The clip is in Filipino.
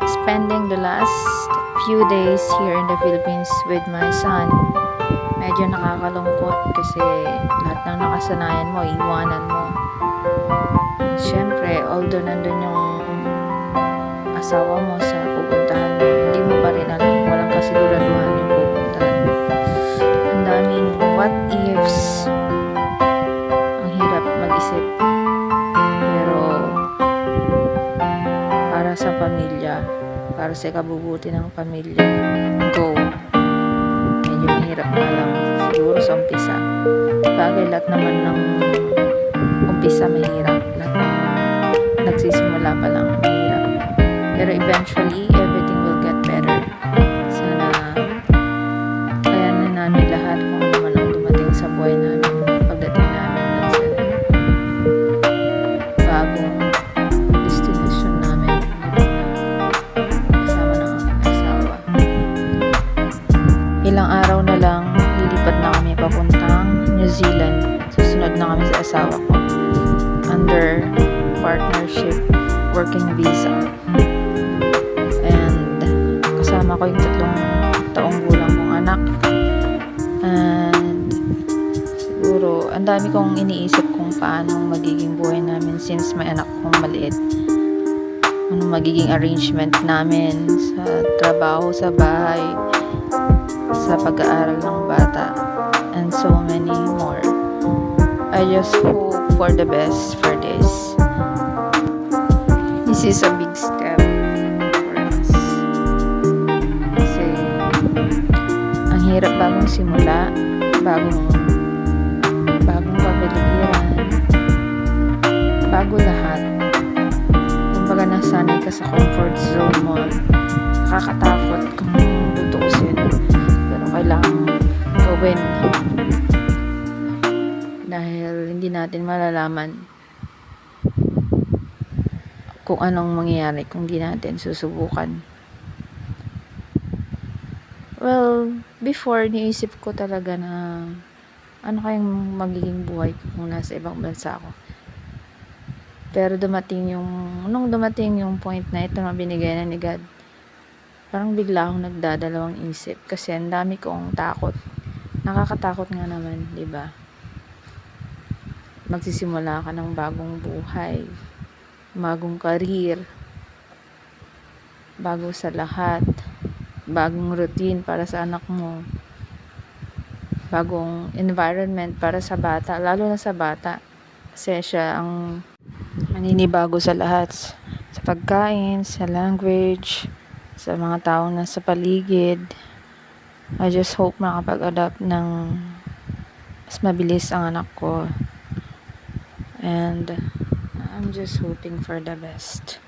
spending the last few days here in the Philippines with my son. Medyo nakakalungkot kasi lahat ng nakasanayan mo, iwanan mo. Siyempre, although nandun yung asawa mo sa pupuntahan mo, hindi mo pa rin alam, walang kasiguraduhan yung pupuntahan mo. Ang daming what ifs. Ang hirap mag-isip. Pero para sa pamilya, para sa ikabubuti ng pamilya, go. Medyo mahirap na lang siguro sa umpisa. Bagay lahat naman ng umpisa mahirap. Lahat ng nagsisimula pa lang mahirap. Pero eventually, everything will get better. Sana kaya na namin lahat kung ano man ang dumating sa buhay namin pagdating namin dun sa bagong destination namin. Kasama ng asawa. Ilang araw na lang, lilipat na kami papuntang New Zealand. Susunod na kami sa asawa ko. Under partnership working visa. And kasama ko yung 3 taong gulang kong anak. And siguro, ang dami kong iniisip kung paano magiging buhay namin since may anak kong maliit. Ano magiging arrangement namin sa trabaho, sa bahay, sa pag-aaral ng bata, and so many more. I just hope for the best for this. This is a big step for us. Kasi ang hirap bagong simula, bagong kapaligiran, bago lahat. Kumbaga nasanay ka sa comfort zone mo, nakakatakot kung tutuusin, pero kailangan gawin dahil hindi natin malalaman kung anong mangyayari kung di natin susubukan. Well, before niisip ko talaga na ano kayang magiging buhay ko kung nasa ibang bansa ako. Pero nung dumating yung point na ito na binigay na ni God, parang bigla akong nagdadalawang isip kasi ang dami kong takot. Nakakatakot nga naman, di ba? Magsisimula ka ng bagong buhay, bagong career, bago sa lahat, bagong routine para sa anak mo, bagong environment para sa bata, lalo na sa bata kasi siya ang maninibago sa lahat, sa pagkain, sa language, sa mga taong nasa paligid. I just hope makapag-adapt ng mas mabilis ang anak ko. And I'm just hoping for the best.